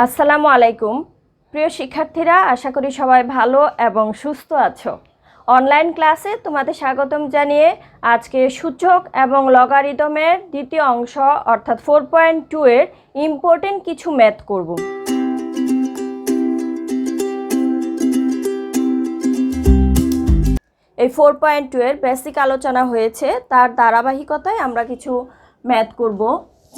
আসসালামু আলাইকুম প্রিয় শিক্ষার্থীরা, আশা করি সবাই ভালো এবং সুস্থ আছো। অনলাইন ক্লাসে তোমাদের স্বাগতম জানিয়ে আজকে সূচক এবং লগারিদমের দ্বিতীয় অংশ অর্থাৎ 4.2 এর ইম্পর্টেন্ট কিছু ম্যাথ করব। এই 4.2 এর বেসিক আলোচনা হয়েছে, তার ধারাবাহিকতায় আমরা কিছু ম্যাথ করব।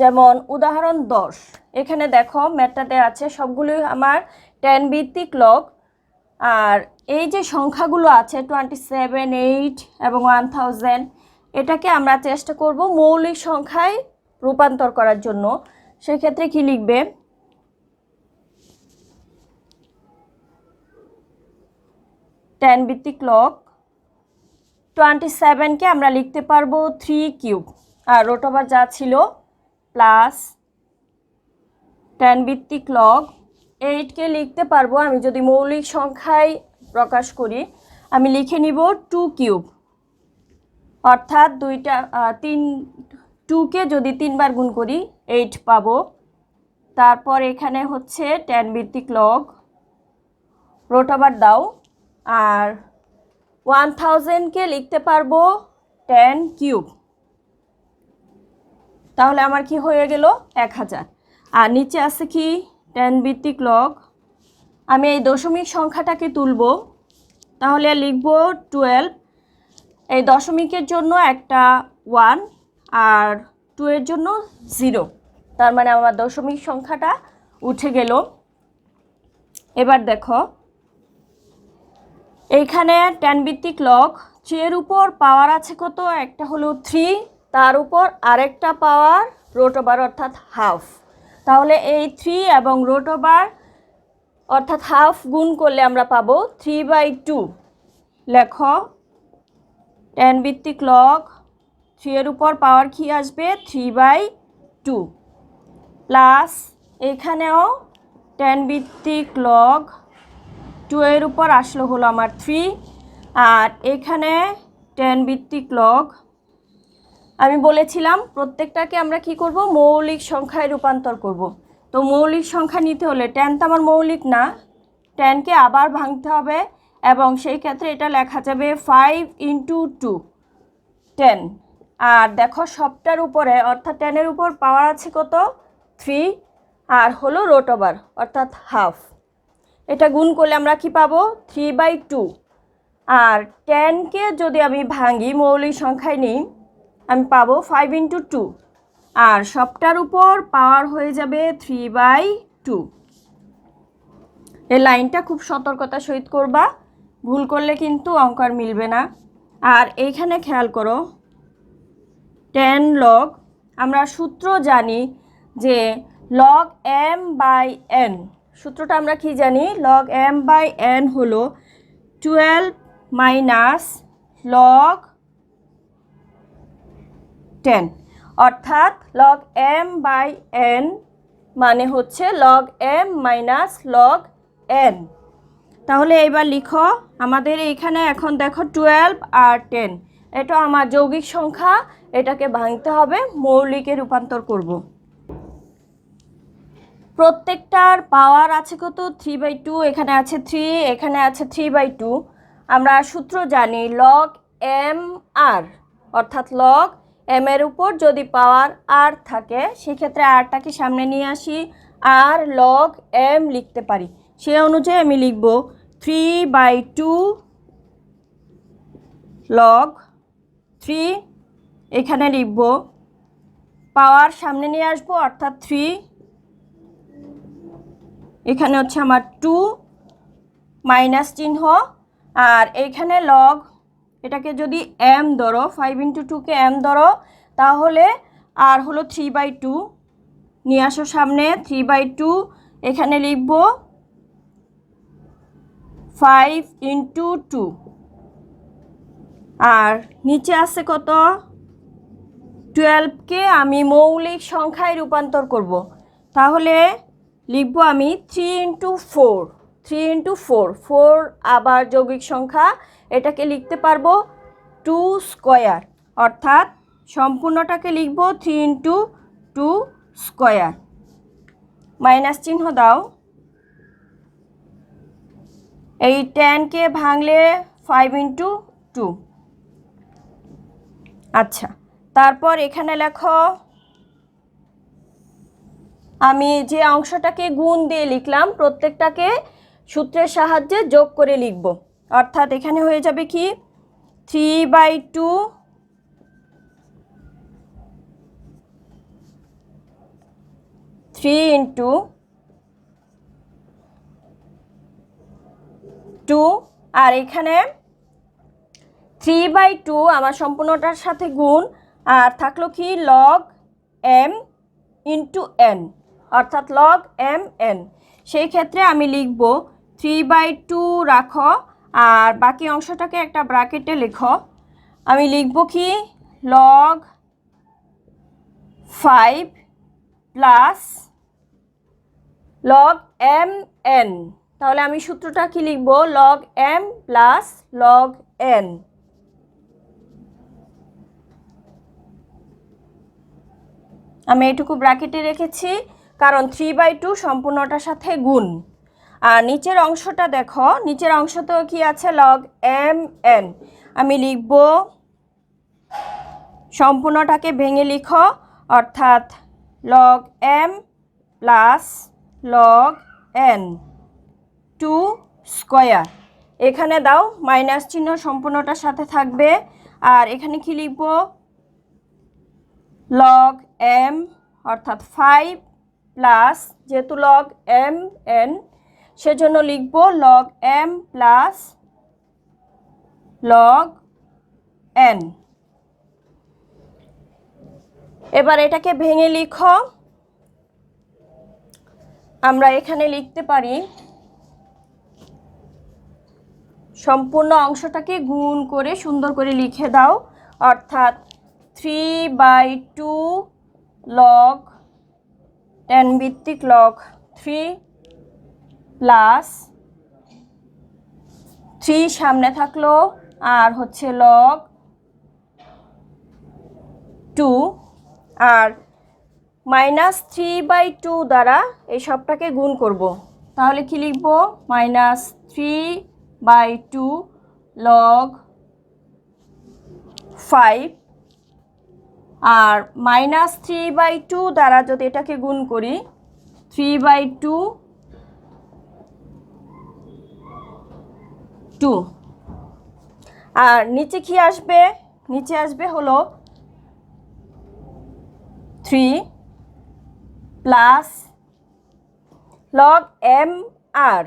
যেমন উদাহরণ 10, এখানে দেখো ম্যাথটাতে আছে সবগুলোই আমার 10 ভিত্তিক লগ। আর এই যে সংখ্যাগুলো আছে 27, 8 এবং 1000, এটাকে আমরা চেষ্টা করব মৌলিক সংখ্যায় রূপান্তর করার জন্য। সেক্ষেত্রে কি লিখবে? 10 ভিত্তিক লগ 27কে আমরা লিখতে পারবো 3 কিউব, আর রুট ওভার যা ছিল প্লাস 10 ভিত্তিক লগ 8কে লিখতে পারবো, আমি যদি মৌলিক সংখ্যায় প্রকাশ করি আমি লিখে নিব 2 কিউব, অর্থাৎ 2কে যদি 3 বার গুণ করি 8 পাবো। তারপর এখানে হচ্ছে 10 ভিত্তিক লগ রুট ওভার দাও, আর 1000কে লিখতে পারবো 10 কিউব, তাহলে আমার কি হয়ে গেল 1000। আর নিচে আছে কি 10 ভিত্তিক লগ, আমি এই দশমিক সংখ্যাটাকে তুলব, তাহলে লিখব 12। এই দশমিকের জন্য একটা 1 আর 2 এর জন্য 0, তার মানে আমার দশমিক সংখ্যাটা উঠে গেল। এবার দেখো এইখানে 10 ভিত্তিক লগ 3 এর উপর পাওয়ার আছে কত? একটা হলো 3, তার উপর আরেকটা পাওয়ার রুট ওভার অর্থাৎ হাফ। তাহলে এই 3 এবং রুট ওভার অর্থাৎ হাফ গুণ করলে আমরা পাবো 3/2। লেখো 10 ভিত্তিক লগ 3 এর উপর পাওয়ার কি আসবে? 3/2 প্লাস এখানেও 10 ভিত্তিক লগ 2 এর উপর আসলো হলো আমার 3, আর এখানে 10 ভিত্তিক লগ আমি বলেছিলাম প্রত্যেকটাকে আমরা কি করব? মৌলিক সংখ্যায় রূপান্তর করব। তো মৌলিক সংখ্যা নিতে হলে 10 তো আমার মৌলিক না, 10কে আবার ভাঙতে হবে, এবং সেই ক্ষেত্রে এটা লেখা যাবে 5 × 2 10। আর দেখো সবটার উপরে অর্থাৎ 10 এর উপর পাওয়ার আছে কত? 3, আর হলো রুট ওভার অর্থাৎ হাফ। এটা গুণ করলে আমরা কি পাবো? 3/2। আর 10কে যদি আমি ভাঙি মৌলিক সংখ্যায় নিই আমি পাবো 5 × 2, আর সবটার উপর পাওয়ার হয়ে যাবে 3/2। এই লাইনটা খুব সতর্কতার সহিত করবা, ভুল করলে কিন্তু অঙ্ক আর মিলবে না। আর এইখানে খেয়াল করো 10 লগ, আমরা সূত্র জানি যে log m/n, সূত্রটা আমরা কি জানি? log m/n হলো 12 মাইনাস log 10, অর্থাৎ log m/n মানে হচ্ছে log m minus log n। তাহলে এবার লিখো আমাদের এইখানে এখন দেখো 12 আর 10, এটা আমার যৌগিক সংখ্যা, এটাকে ভাঙতে হবে, মৌলিকে রূপান্তর করব। প্রত্যেকটার পাওয়ার আছে কত? 3/2, এখানে আছে 3, এখানে আছে 3/2। আমরা সূত্র জানি log m/r, অর্থাৎ log m এর উপর যদি পাওয়ার r থাকে সেক্ষেত্রে rটাকে সামনে নিয়ে আসি, আর log m লিখতে পারি। সেই অনুযায়ী আমি লিখব 3/2 log 3, এখানে লিখব পাওয়ার সামনে নিয়ে আসবো অর্থাৎ 3, এখানে হচ্ছে আমার 2 মাইনাস চিহ্ন, আর এইখানে লগ, এটাকে যদি m ধরো 5 × 2কে m ধরো, তাহলে আর হলো 3/2 নিয়ে আসো সামনে, 3/2 এখানে লিখব 5 × 2, আর নিচে আছে কত? 12কে আমি মৌলিক সংখ্যায় রূপান্তর করব, তাহলে লিখব আমি 3 × 4, 3 × 4, 4 আবার যৌগিক সংখ্যা, এটাকে লিখতে পারবো 2 স্কয়ার, অর্থাৎ সম্পূর্ণটাকে লিখব 3 × 2 স্কয়ার। মাইনাস চিহ্ন দাও। এই 10কে ভাঙলে 5 ইন্টু 2। আচ্ছা, তারপর এখানে লেখো, আমি যে অংশটাকে গুণ দিয়ে লিখলাম প্রত্যেকটাকে সূত্রের সাহায্যে যোগ করে লিখব। অর্থাৎ এখানে হয়ে যাবে কি 3/2 3 ইন্টু 2, আর এখানে 3/2 আমার সম্পূর্ণটার সাথে গুণ, আর থাকলো কি log m ইন্টু n, অর্থাৎ log m n। সেই ক্ষেত্রে আমি লিখব 3/2 রাখো আর বাকি অংশটাকে একটা ব্র্যাকেটে লেখো। আমি লিখব কি log 5 plus log m n। তাহলে আমি সূত্রটা কি লিখব log m plus log n। আমি এটুকু ব্র্যাকেটে রেখেছি কারণ 3/2 সম্পূর্ণটার সাথে গুণ। আর নিচের অংশটা দেখো, নিচের অংশতেও কি আছে log m n। আমি লিখব সম্পূর্ণটাকে ভেঙে লিখো, অর্থাৎ log m plus log n 2 square. এখানে দাও মাইনাস চিহ্ন সম্পূর্ণটার সাথে থাকবে, আর এখানে কি লিখব log m অর্থাৎ 5 প্লাস, যেহেতু log m n সেজন্য লিখব log m plus log n। এবার এটাকে ভেঙে লিখো। আমরা এখানে লিখতে পারি সম্পূর্ণ অংশটাকে গুণ করে সুন্দর করে লিখে দাও, অর্থাৎ 3/2 log 10 ভিত্তিক log 3 প্লাস 3 সামনে থাকলো আর হচ্ছে log 2, আর মাইনাস 3/2 দ্বারা এই সবটাকে গুণ করব। তাহলে কি লিখব মাইনাস 3/2 log 5, আর মাইনাস 3/2 দ্বারা যদি এটাকে গুণ করি 3/2 2, আর নিচে কি আসবে, নিচে আসবে হলো 3 প্লাস log m r।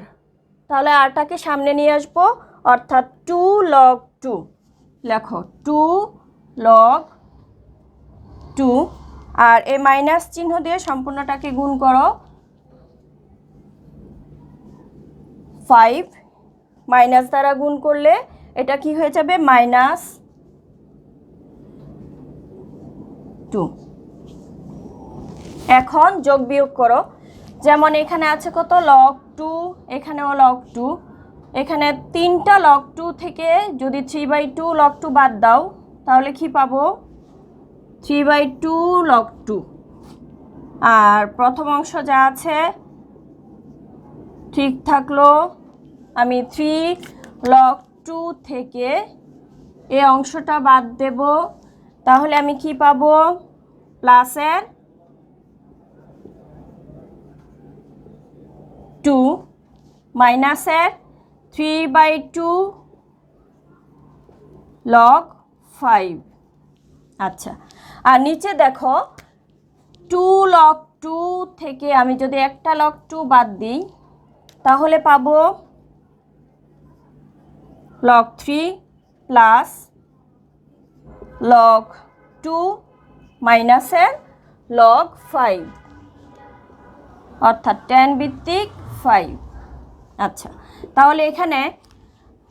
তাহলে আরটাকে সামনে নিয়ে আসবো, অর্থাৎ 2 log 2। লেখো 2 log 2, আর এই মাইনাস চিহ্ন দিয়ে সম্পূর্ণটাকে গুণ করো। 5 মাইনাস দ্বারা গুণ করলে এটা কি হয়ে যাবে মাইনাস 2। এখন যোগ বিয়োগ করো, যেমন এখানে আছে কত log 2, এখানেও log 2। এখানে 3টা log 2 থেকে যদি 3/2 log 2 বাদ দাও তাহলে কি পাবো 3/2 log 2। আর প্রথম অংশ যা আছে ঠিক থাকলো। আমি 3 log 2 থেকে এই অংশটা বাদ দেব, তাহলে আমি কি পাবো প্লাসের 2 মাইনাসের 3/2 log 5। আচ্ছা, আর নিচে দেখো 2 log 2 থেকে আমি যদি একটা log 2 বাদ দিই তাহলে পাবো log 3 প্লাস log 2 মাইনাসের log 5, অর্থাৎ 10 ভিত্তিক 5। আচ্ছা, তাহলে এখানে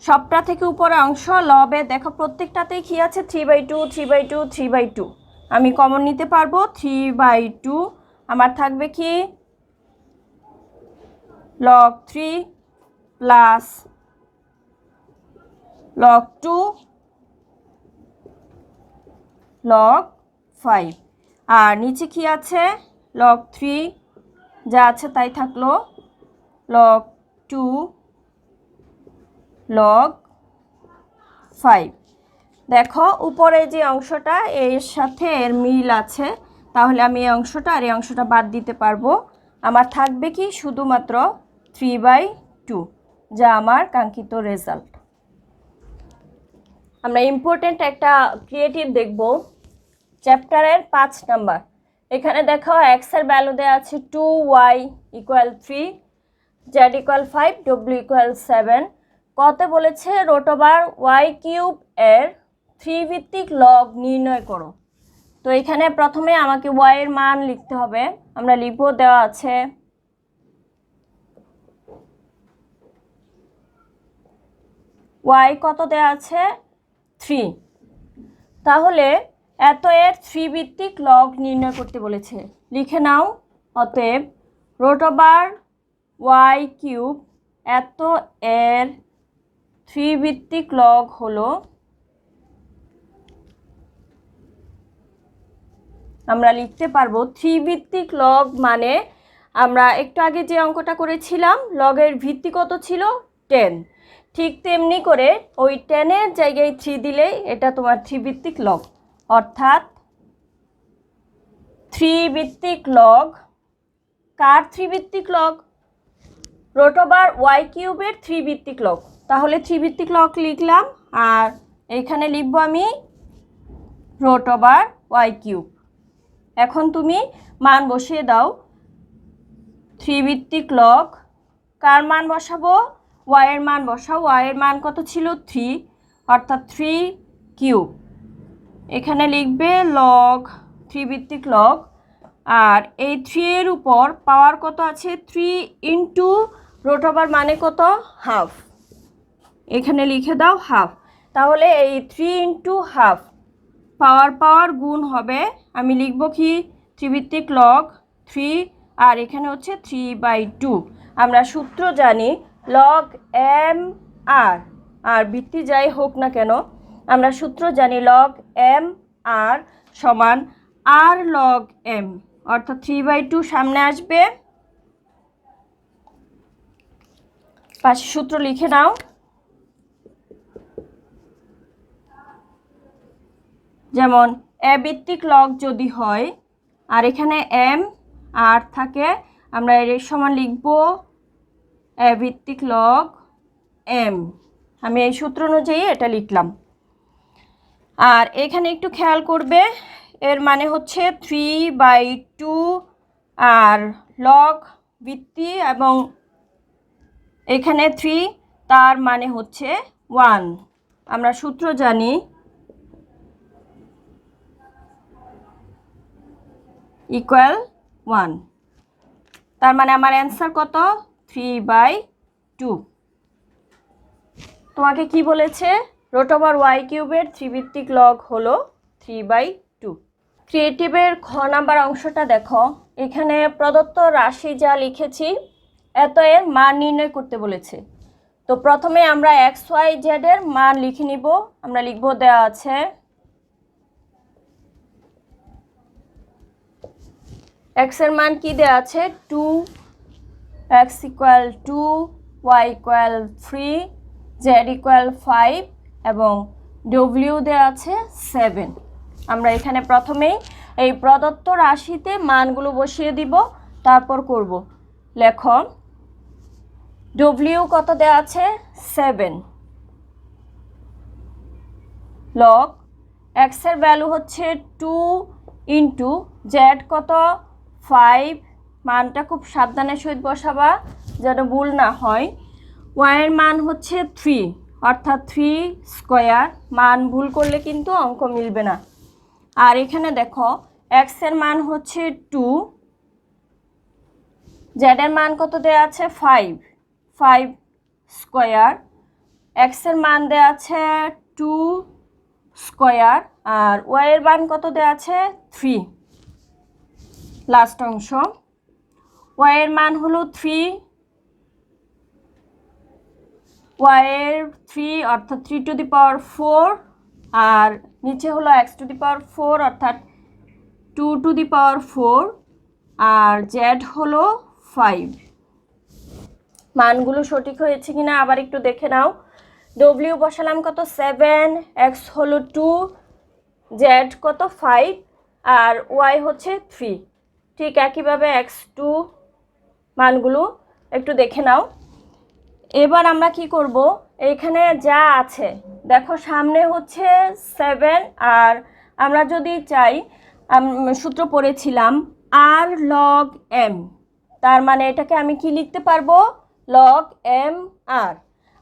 সবটা থেকে উপরে অংশ লবে দেখো প্রত্যেকটাতেই কি আছে 3/2 3/2 3/2। আমি কমন নিতে পারবো 3/2, আমার থাকবে কি log 3 প্লাস log 2 log 5, আর নিচে কি আছে log 3 যা আছে তাই থাকলো, log 2 log 5। দেখো উপরে যে অংশটা এর সাথে এর মিল আছে, তাহলে আমি এই অংশটা আর এই অংশটা বাদ দিতে পারবো। আমার থাকবে কি শুধুমাত্র 3/2, যা আমার কাঙ্ক্ষিত রেজাল্ট। আমরা ইম্পর্টেন্ট একটা ক্রিয়েটিভ দেখব, চ্যাপ্টারের 5 নাম্বার। এখানে দেখো এক্স এর ভ্যালু দেওয়া আছে 2y = 3, z = 5, w = 7। কতে বলেছে √y³ এর 3 ভিত্তিক লগ নির্ণয় করো। তো এখানে প্রথমে আমাকে y এর মান লিখতে হবে। আমরা লিখব, দেওয়া আছে y কত দেওয়া আছে 3। তাহলে এত এর 3 ভিত্তিক লগ নির্ণয় করতে বলেছে। লিখে নাও, অতএব √y³ এত এর 3 ভিত্তিক লগ হলো, আমরা লিখতে পারবো 3 ভিত্তিক লগ মানে আমরা একটু আগে যে অঙ্কটা করেছিলাম লগের ভিত্তি কত ছিল 10, ঠিক তেমনি করে ওই 10 এর জায়গায় 3 দিলেই এটা তোমার 3 ভিত্তিক লগ। অর্থাৎ 3 ভিত্তিক লগ কার 3 ভিত্তিক লগ? √y³ এর 3 ভিত্তিক লগ। তাহলে 3 ভিত্তিক লগ লিখলাম, আর এখানে লিখব আমি √y³। এখন তুমি মান বসিয়ে দাও। 3 ভিত্তিক লগ কার মান বসাবো? y এর মান বসাও। y এর মান কত ছিল 3, অর্থাৎ 3³ এখানে লিখবে লগ 3 ভিত্তিক লগ। আর এই 3 এর উপর পাওয়ার কত আছে 3 ইন্টু √, মানে কত হাফ, এখানে লিখে দাও হাফ। তাহলে এই 3 ইন্টু হাফ পাওয়ার গুণ হবে, আমি লিখব কি 3 ভিত্তিক লগ 3, আর এখানে হচ্ছে 3/2। আমরা সূত্র জানি লগ m আর ভিত্তি যাই হোক না কেন, আমরা সূত্র জানি লগ m r সমান r log m, অর্থাৎ 3/2 সামনে আসবে। পাশে সূত্র লিখে নাও। যেমন a ভিত্তিক লগ যদি হয় আর এখানে m আর থাকে, আমরা এর সমান লিখব a ভিত্তিক লগ m। আমি এই সূত্র অনুযায়ী এটা লিখলাম। আর এখানে একটু খেয়াল করবে, এর মানে হচ্ছে 3/2 আর লগ ভিত্তি এবং এখানে 3, তার মানে হচ্ছে 1। আমরা সূত্র জানি ইকুয়াল 1, তার মানে আমার অ্যান্সার কত 3/2। তোমাকে কি বলেছে? √y³ এর 3 ভিত্তিক লগ হলো 3/2। ক্রিয়েটিভের খ নাম্বার অংশটা দেখো, এখানে প্রদত্ত রাশি যা লিখেছি এত এর মান নির্ণয় করতে বলেছে। তো প্রথমে আমরা x, y, z এর মান লিখে নিব। আমরা লিখব, দেওয়া আছে x এর মান কি দেওয়া আছে 2, x = 2, y = 3, z = 5 এবং w দেওয়া আছে 7। আমরা এখানে প্রথমেই এই প্রদত্ত রাশিতে মানগুলো বসিয়ে দিব, তারপর করব। লেখো w কত দেওয়া আছে 7 লগ x এর ভ্যালু হচ্ছে 2 ইন্টু z কত 5, মানটা খুব সাবধানের সহিত বসাবা যেন ভুল না হয়। y এর মান হচ্ছে 3, অর্থাৎ 3², মান ভুল করলে কিন্তু অঙ্ক মিলবে না। আর এখানে দেখো x এর মান হচ্ছে 2, z এর মান কত দেওয়া আছে 5² x এর মান দেওয়া আছে 2², আর y এর মান কত দেওয়া আছে 3। লাস্ট অংশ y এর মান হলো 3, y এর 3 অর্থাৎ 3⁴, আর নিচে হলো x⁴ অর্থাৎ 2⁴, আর z হলো 5। মানগুলো সঠিক হয়েছে কিনা আবার একটু দেখে নাও। ডব্লিউ বসালাম কত 7, এক্স হলো 2, জেড কত 5 আর ওয়াই হচ্ছে 3। ঠিক একইভাবে x2 মানগুলো একটু দেখে নাও। এবার আমরা কি করব, এইখানে যা আছে দেখো সামনে হচ্ছে 7 আর আমরা যদি চাই সূত্র পড়েছিলাম আর লগ এম, তার মানে এটাকে আমি কি লিখতে পারবো লগ এম আর।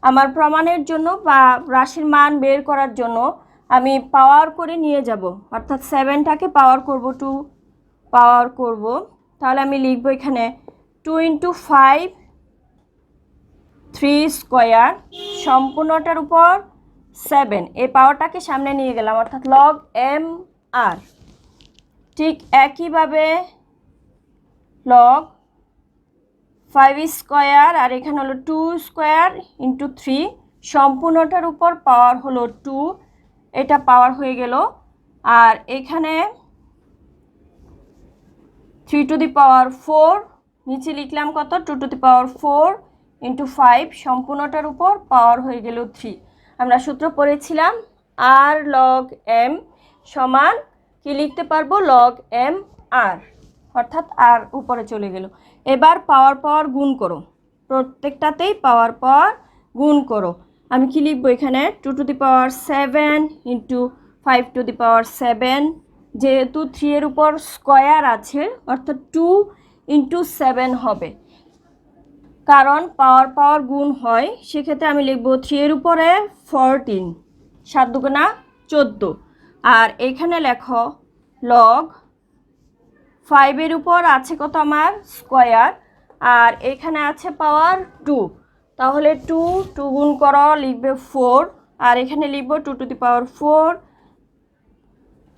আমার প্রমাণের জন্য বা রাশির মান বের করার জন্য আমি পাওয়ার করে নিয়ে যাব, অর্থাৎ 7টাকে পাওয়ার করব 2 পাওয়ার করব, তাহলে আমি লিখবো এখানে 2 × 5 3 স্কোয়ার সম্পূর্ণটার উপর 7, এই পাওয়ারটাকে সামনে নিয়ে গেলাম অর্থাৎ লগ এম আর। ঠিক একইভাবে লগ 5 স্কোয়ার আর এখানে হলো 2 স্কোয়ার × 3 সম্পূর্ণটার উপর পাওয়ার হলো 2, এটা পাওয়ার হয়ে গেল। আর এখানে 3 টু দি পাওয়ার 4, নিচে লিখলাম কত 2 টু দি পাওয়ার 4 × 5 সম্পূর্ণটার উপর পাওয়ার হয়ে গেল 3। আমরা সূত্র পড়েছিলাম আর লগ এম সমান কি লিখতে পারবো লগ এম আর, অর্থাৎ আর উপরে চলে গেল। এবার পাওয়ার গুণ করো, প্রত্যেকটাতেই পাওয়ার গুণ করো। আমি কি লিখবো এখানে 2 to the power 7 × 5 to the পাওয়ার 7, যেহেতু 3 এর উপর স্কোয়ার আছে অর্থাৎ 2 × 7 হবে, কারণ পাওয়ার গুণ হয়, সেক্ষেত্রে আমি লিখবো 3 এর উপরে 14, 7 দুগুণা 14। আর এখানে লেখো লগ 5 এর উপর আছে কত আমার স্কোয়ার আর এখানে আছে পাওয়ার 2, তাহলে 2 গুণ করো লিখবে 4 আর এখানে লিখবো 2 টু দি পাওয়ার 4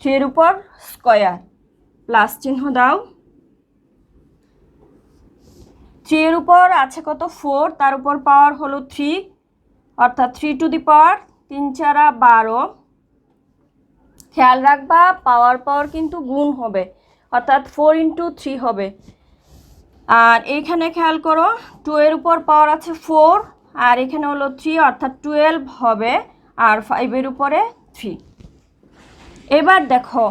3 এর উপর স্কোয়ার প্লাস চিহ্ন দাও। 3 এর উপর আছে কত 4, তার উপর পাওয়ার হলো 3 অর্থাৎ 3 টু দি পাওয়ার 3 × 4 = 12। খেয়াল রাখবা পাওয়ার কিন্তু গুণ হবে অর্থাৎ 4 × 3 হবে। আর এখানে খেয়াল করো 2 এর উপর পাওয়ার আছে 4 আর এখানে হলো 3 অর্থাৎ 12 হবে আর 5 এর উপরে 3। এবার দেখো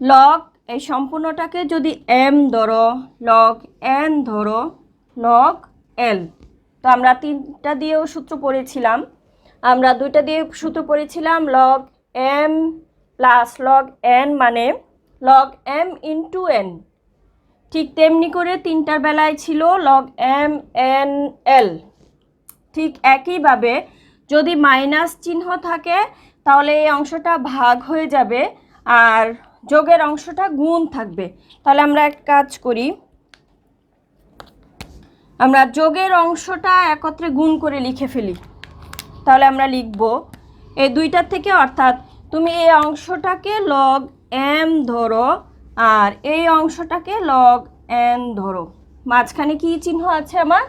লগ এই সম্পূর্ণটাকে যদি এম ধরো, লগ এন ধরো, লগ এল, তো আমরা 3টা দিয়েও সূত্র পড়েছিলাম, আমরা 2টা দিয়ে সূত্র পড়েছিলাম log M plus log N মানে লগ এম × এন। ঠিক তেমনি করে 3টার বেলায় ছিল লগ এম এন এল। ঠিক একইভাবে যদি মাইনাস চিহ্ন থাকে তাহলে এই অংশটা ভাগ হয়ে যাবে আর যোগের অংশটা গুণ থাকবে। তাহলে আমরা এক কাজ করি, আমরা যোগের অংশটা একত্রে গুণ করে লিখে ফেলি। তাহলে আমরা লিখব এই দুইটার থেকে, অর্থাৎ তুমি এই অংশটাকে লগ এম ধরো আর এই অংশটাকে লগ এন ধরো, মাঝখানে কি চিহ্ন আছে আমার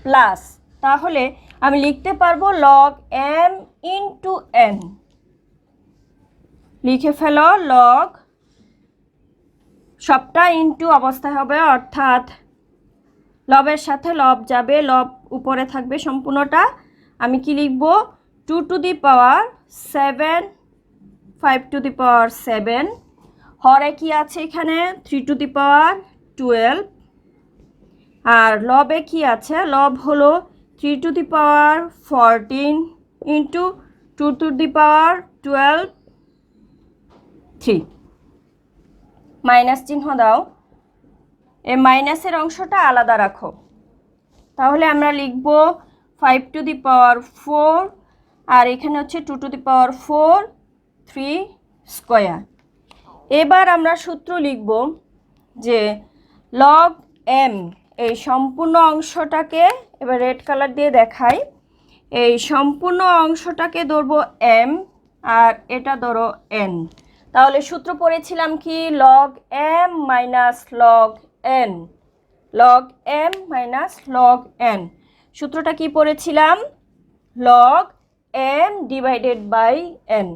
প্লাস, তাহলে আমি লিখতে পারবো লগ এম × এন। লিখে ফেলো লগ, সবটা ইনটু অবস্থায় হবে অর্থাৎ লবের সাথে লব যাবে, লব উপরে থাকবে সম্পূর্ণটা। আমি কি লিখব 2 to the power 7 5 to the পাওয়ার 7, হরে কি আছে এখানে 3 টু দি পাওয়ার 12 আর লবে কি আছে, লব হলো 3 to the power 14 × 2 to the power 12 3। Minus চিহ্ন দাও, এই মাইনাসের অংশটা আলাদা রাখো, তাহলে আমরা লিখব 5 টু দি পাওয়ার 4 আর এখানে হচ্ছে 2 টু দি পাওয়ার 4 3 স্কোয়ার। এবার আমরা সূত্র লিখব যে লগ এম, এই সম্পূর্ণ অংশটাকে এবার রেড কালার দিয়ে দেখাই, এই সম্পূর্ণ অংশটাকে ধরবো এম আর এটা ধরো এন। তাহলে সূত্র পড়েছিলাম কি log M minus log N, log M minus log N. সূত্রটা কি পড়েছিলাম log M divided by N,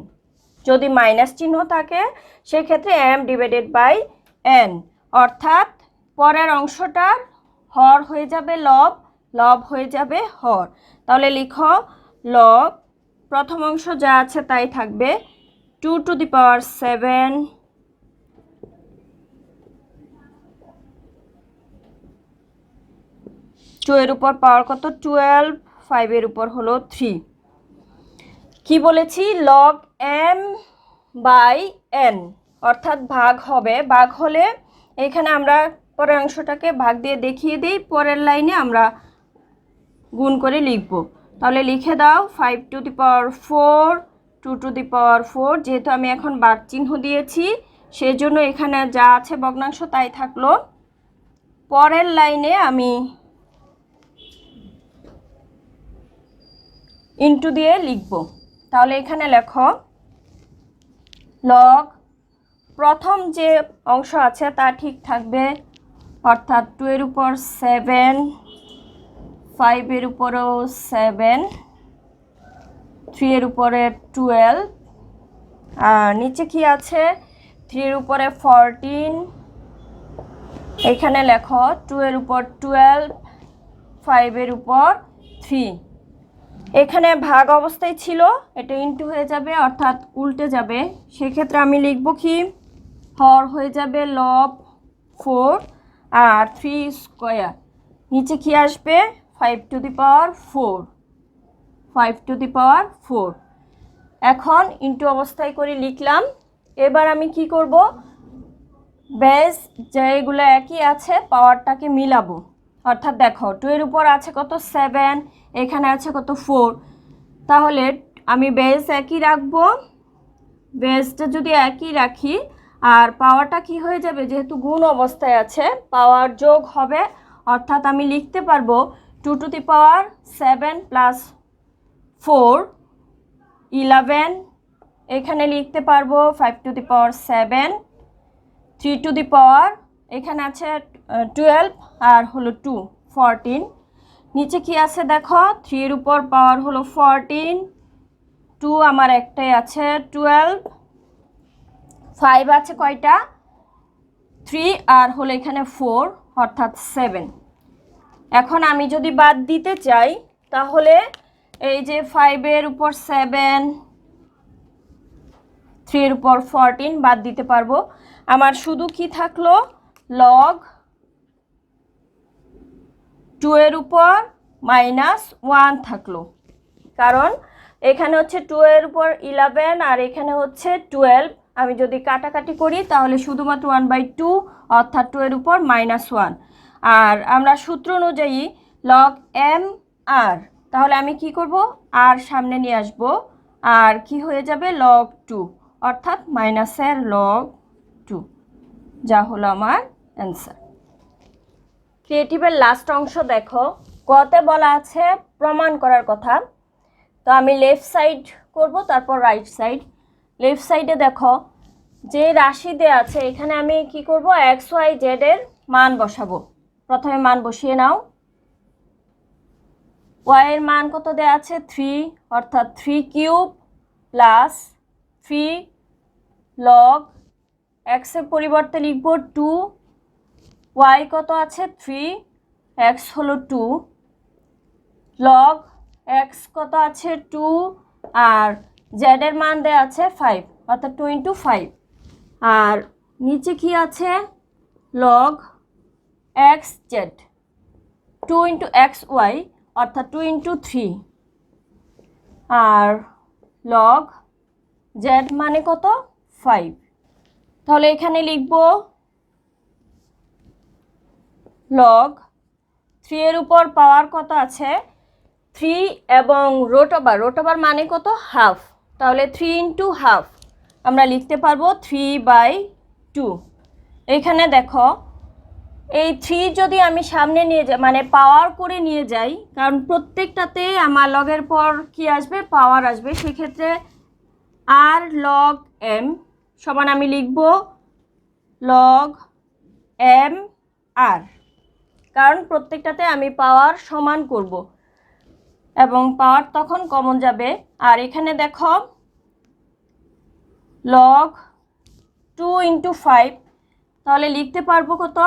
যদি মাইনাস চিহ্ন থাকে সেক্ষেত্রে এম ডিভাইডেড বাই এন, অর্থাৎ পরের অংশটার হর হয়ে যাবে লব, লব হয়ে যাবে হর। তাহলে লিখো লব, প্রথম অংশ যা আছে তাই থাকবে, 2 টু দি পাওয়ার 7, 2 এর উপর পাওয়ার কত 12, 5 এর উপর হলো 3। কি বলেছি, লগ m বাই n, অর্থাৎ ভাগ হবে, ভাগ হলে এখানে আমরা পরের অংশটাকে ভাগ দিয়ে দেখিয়ে দিই, পরের লাইনে আমরা গুণ করে লিখব। তাহলে লিখে দাও 5 to the power 4, 2 to the পাওয়ার 4, যেহেতু আমি এখন বাদ চিহ্ন দিয়েছি সেই জন্য এখানে যা আছে ভগ্নাংশ তাই থাকলো। পরের লাইনে আমি ইনটু দিয়ে লিখব। তাহলে এখানে লেখো লগ, প্রথম যে অংশ আছে তা ঠিক থাকবে, অর্থাৎ 2 এর উপর 7, 5 এর উপরেও 7, 3 এর উপরে 12, আর নিচে কি আছে 3 এর উপরে 14, এখানে লেখো 2 এর উপর 12, 5 এর উপর 3। এখানে ভাগ অবস্থায় ছিল, এটা ইনটু হয়ে যাবে অর্থাৎ উল্টে যাবে, সেক্ষেত্রে আমি লিখব কি হর হয়ে যাবে লব 4 আর 3 স্কোয়ার, নিচে কি আসবে 5 to the power 4, 5 to the পাওয়ার 4। এখন ইনটু অবস্থায় করে লিখলাম। এবার আমি কি করব, বেস যেগুলো একই আছে পাওয়ারটাকে মিলাবো, অর্থাৎ দেখো 2 এর উপর আছে কত 7, এখানে আছে কত 4, তাহলে আমি বেস একই রাখবো, বেসটা যদি একই রাখি আর পাওয়ারটা কি হয়ে যাবে, যেহেতু গুণ অবস্থায় আছে পাওয়ার যোগ হবে, অর্থাৎ আমি লিখতে পারবো 2 টু দি পাওয়ার 7 প্লাস 4 11, এখানে লিখতে পারবো 5 to the power 7, 3 to the পাওয়ার এখানে আছে 12 আর হলো 2 14, নিচে কি আছে দেখো 3 এর উপর পাওয়ার হলো 14, 2 আমার একটাই আছে 12, 5 আছে কয়টা 3 আর হলো এখানে 4 অর্থাৎ 7। এখন আমি যদি বাদ দিতে চাই তাহলে এই যে 5 এর উপর 7, 3 এর উপর 14 বাদ দিতে পারবো, আমার শুধু কি থাকলো লগ 2 এর উপর -1 থাকলো, কারণ এখানে হচ্ছে 2 এর উপর 11 আর এখানে হচ্ছে 12, আমি যদি কাটাকাটি করি তাহলে শুধুমাত্র 1/2 অর্থাৎ 2 এর উপর -1। আর আমরা সূত্র অনুযায়ী লগ m আর, তাহলে আমি কি করব আর সামনে নিয়ে আসব, আর কি হয়ে যাবে লগ 2 অর্থাৎ মাইনাসের লগ 2, যা হলো আমার অ্যান্সার। ক্রিয়েটিভের লাস্ট অংশ দেখো, কতে বলা আছে প্রমাণ করার কথা, তো আমি লেফট সাইড করব তারপর রাইট সাইড। লেফট সাইডে দেখো যে রাশি দেওয়া আছে এখানে আমি কি করব এক্স ওয়াই জেড এর মান বসাবো। প্রথমে মান বসিয়ে নাও, ওয়াই এর মান কত দেওয়া আছে 3, অর্থাৎ 3 কিউব প্লাস 3 লগ, এক্স এর পরিবর্তে লিখব 2, ওয়াই কত আছে 3, এক্স হলো 2, লগ এক্স কত আছে 2 আর জেড এর মান দেওয়া আছে 5, অর্থাৎ 2 ইন্টু 5, আর নিচে কি আছে log X Z 2 into X Y অর্থাৎ 2 ইন্টু 3, আর লগ জেড মানে কত 5। তাহলে এখানে লিখব লগ 3 এর উপর পাওয়ার কত আছে 3 এবং রুট ওভার মানে কত হাফ, তাহলে 3 ইন্টু হাফ আমরা লিখতে পারবো 3/2। এখানে দেখো এই 3 যদি আমি সামনে নিয়ে যাই মানে পাওয়ার করে নিয়ে যাই, কারণ প্রত্যেকটাতে আমার লগের পর কি আসবে পাওয়ার আসবে, সেক্ষেত্রে আর লগ এম সমান আমি লিখব লগ এম আর, কারণ প্রত্যেকটাতে আমি পাওয়ার সমান করব এবং পাওয়ার তখন কমন যাবে। আর এখানে দেখো লগ 2 ইন্টু 5, তাহলে লিখতে পারবো কত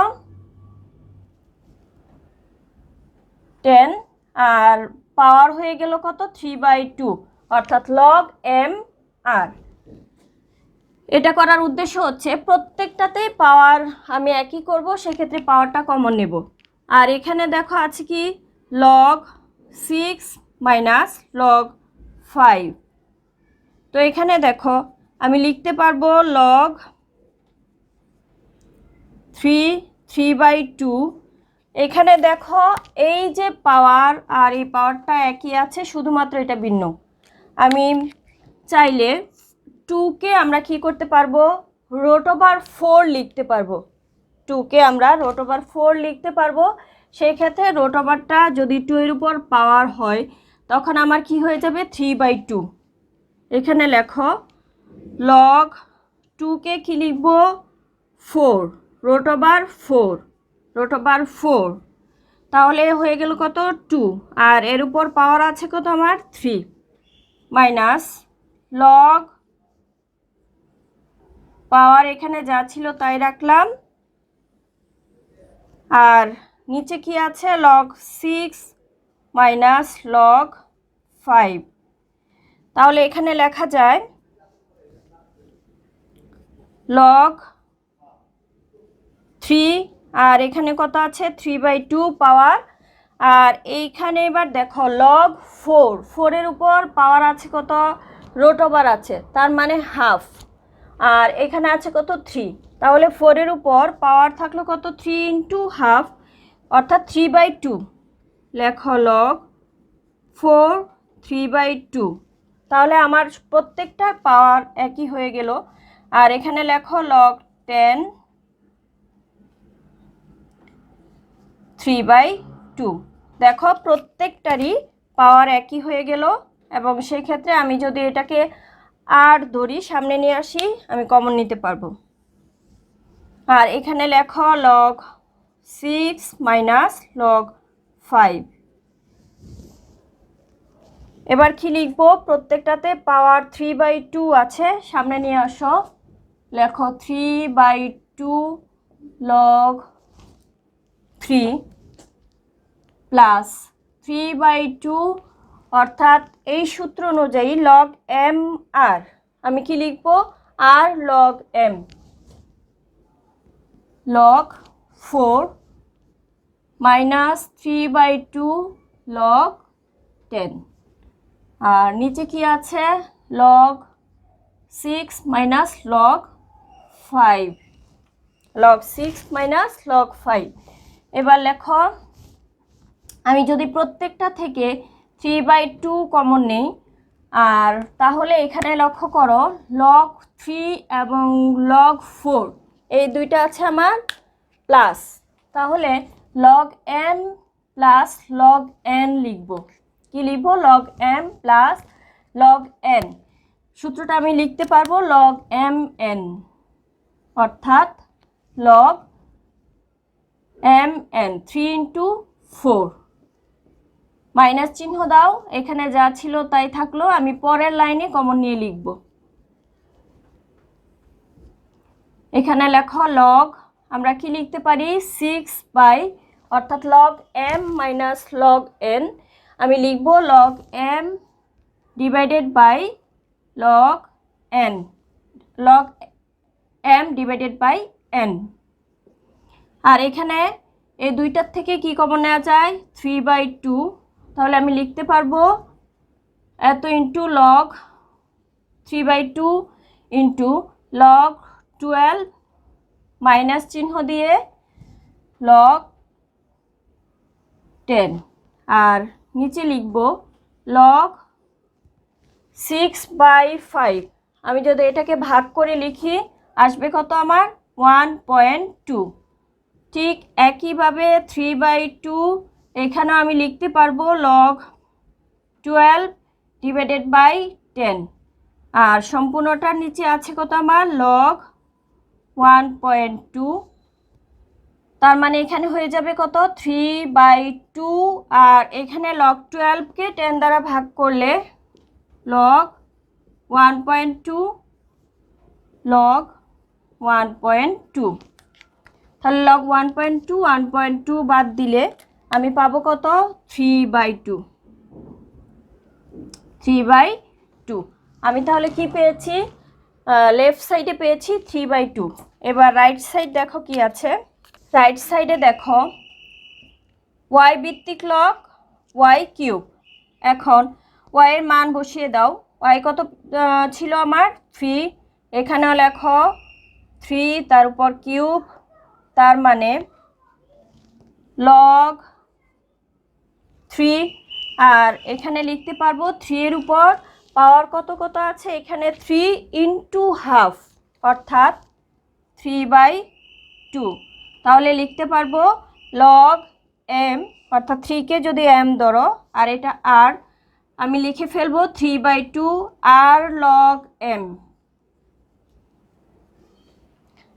10 আর পাওয়ার হয়ে গেল কত 3/2 অর্থাৎ লগ এম আর। এটা করার উদ্দেশ্য হচ্ছে প্রত্যেকটাতেই পাওয়ার আমি একই করব, সেক্ষেত্রে পাওয়ারটা কমন নেব। আর এখানে দেখো আছে কি লগ 6 মাইনাস লগ 5। তো এখানে দেখো আমি লিখতে পারবো লগ 3/2। এখানে দেখো এই যে পাওয়ার আর এই পাওয়ারটা একই আছে, শুধুমাত্র এটা ভিন্ন। আমি চাইলে 2কে আমরা কি করতে পারবো √4 লিখতে পারবো। 2কে আমরা √4 লিখতে পারবো। সেই ক্ষেত্রে √টা যদি 2 এর উপর পাওয়ার হয় তখন আমার কি হয়ে যাবে 3/2। এখানে লেখো লগ 2কে কি লিখবো 4 √4 তাহলে হয়ে গেল কত 2 আর এর উপর পাওয়ার আছে কত আমার 3 মাইনাস লগ পাওয়ার এখানে যা ছিল তাই রাখলাম আর নিচে কি আছে লগ 6 মাইনাস লগ 5। তাহলে এখানে লেখা যায় লগ 3 আর এখানে কত আছে 3/2 পাওয়ার। আর এইখানে এবার দেখো লগ 4 এর উপর পাওয়ার আছে কত √ওভার আছে, তার মানে হাফ। আর এখানে আছে কত 3, তাহলে 4 এর উপর পাওয়ার থাকলো কত 3 ইন্টু হাফ অর্থাৎ 3/2। লেখো লগ 4 3/2। তাহলে আমার প্রত্যেকটার পাওয়ার একই হয়ে গেল। আর এখানে লেখো লগ 10 3/2। দেখো প্রত্যেকটারই পাওয়ার একই হয়ে গেল এবং সেই ক্ষেত্রে আমি যদি এটাকে আর ধরি সামনে নিয়ে আসি আমি কমন নিতে পারবো। আর এখানে লেখো লগ 6 মাইনাস লগ 5। এবার কি লিখবো প্রত্যেকটাতে পাওয়ার 3/2 আছে, সামনে নিয়ে আসো। লেখো 3/2 লগ 3 প্লাস 3/2 অর্থাৎ এই সূত্র অনুযায়ী লগ এম আর আমি কি লিখবো আর log M log 4 minus 3/2 log 10। আর নিচে কি আছে log 6 minus log 5 log 6 minus log 5। এবার লেখো আমি যদি প্রত্যেকটা থেকে 3/2 কমন নেই আর তাহলে এখানে লক্ষ্য করো লগ 3 এবং লগ 4 এই দুইটা আছে আমার প্লাস, তাহলে log M plus log N লিখব। কি লিখবো log M plus log N. সূত্রটা আমি লিখতে পারবো লগ এম এন অর্থাৎ log M N 3 into 4 minus চিহ্ন দাও, এখানে যা ছিল তাই থাকলো। আমি পরের লাইনে কমন নিয়ে লিখব। এখানে লেখো লগ আমরা কি লিখতে পারি 6 অর্থাৎ log M minus log N. আমি লিখব log M divided by log N log M divided by N. আর এখানে এই দুইটার থেকে কি কমন নেওয়া যায় 3/2, তাহলে আমি লিখতে পারবো এত into log 3/2 into log 12 minus চিহ্ন দিয়ে লগ 10। আর নিচে লিখব লগ 6/5। আমি যদি এটাকে ভাগ করে লিখি আসবে কত আমার 1.2। ঠিক একইভাবে 3/2 এখানেও আমি লিখতে পারবো লগ 12 ডিভাইডেড বাই 10। আর সম্পূর্ণটার নিচে আছে কত আমার লগ 1.2, তার মানে এখানে হয়ে যাবে কত 3/2। আর এখানে লগ 12কে 10 দ্বারা ভাগ করলে লগ 1.2 লগ 1.2। তাহলে লগ 1.2 বাদ দিলে আমি পাবো কত 3/2। 3/2 আমি তাহলে কি পেয়েছি, লেফট সাইডে পেয়েছি 3/2। এবার রাইট সাইড দেখো কি আছে। রাইট সাইডে দেখো y ভিত্তিক লগ y কিউব। এখন y এর মান বসিয়ে দাও। y কত ছিল আমার 3, এখানেও লেখো 3 তার উপর কিউব, তার মানে লগ 3। আর এখানে লিখতে পারবো 3 এর উপর পাওয়ার কত কত আছে, এখানে 3 ইন্টু হাফ অর্থাৎ 3/2। তাহলে লিখতে পারবো লগ m অর্থাৎ 3কে যদি m ধরো আর এটা r, আমি লিখে ফেলবো 3/2 r লগ m।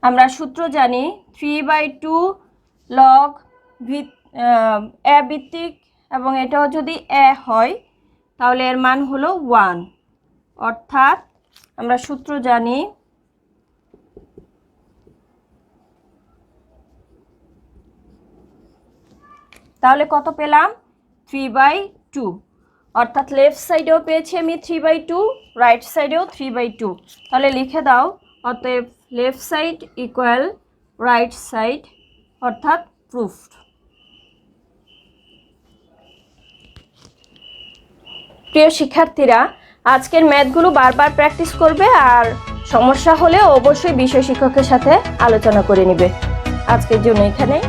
আমরা সূত্র জানি 3/2 লগ এ ভিত্তিক এবং এটাও যদি এ হয় তাহলে এর মান হলো 1, অর্থাৎ আমরা সূত্র জানি তাহলে কত পেলাম 3/2, অর্থাৎ লেফট সাইডেও পেয়েছি আমি 3/2, রাইট সাইডেও 3/2। তাহলে লিখে দাও অতএব left side equal right side, অর্থাৎ প্রুফড। প্রিয় শিক্ষার্থীরা, আজকের ম্যাথগুলো বারবার প্র্যাকটিস করবে আর সমস্যা হলে অবশ্যই বিষয় শিক্ষকের সাথে আলোচনা করে নেবে। আজকের জন্য এখানেই।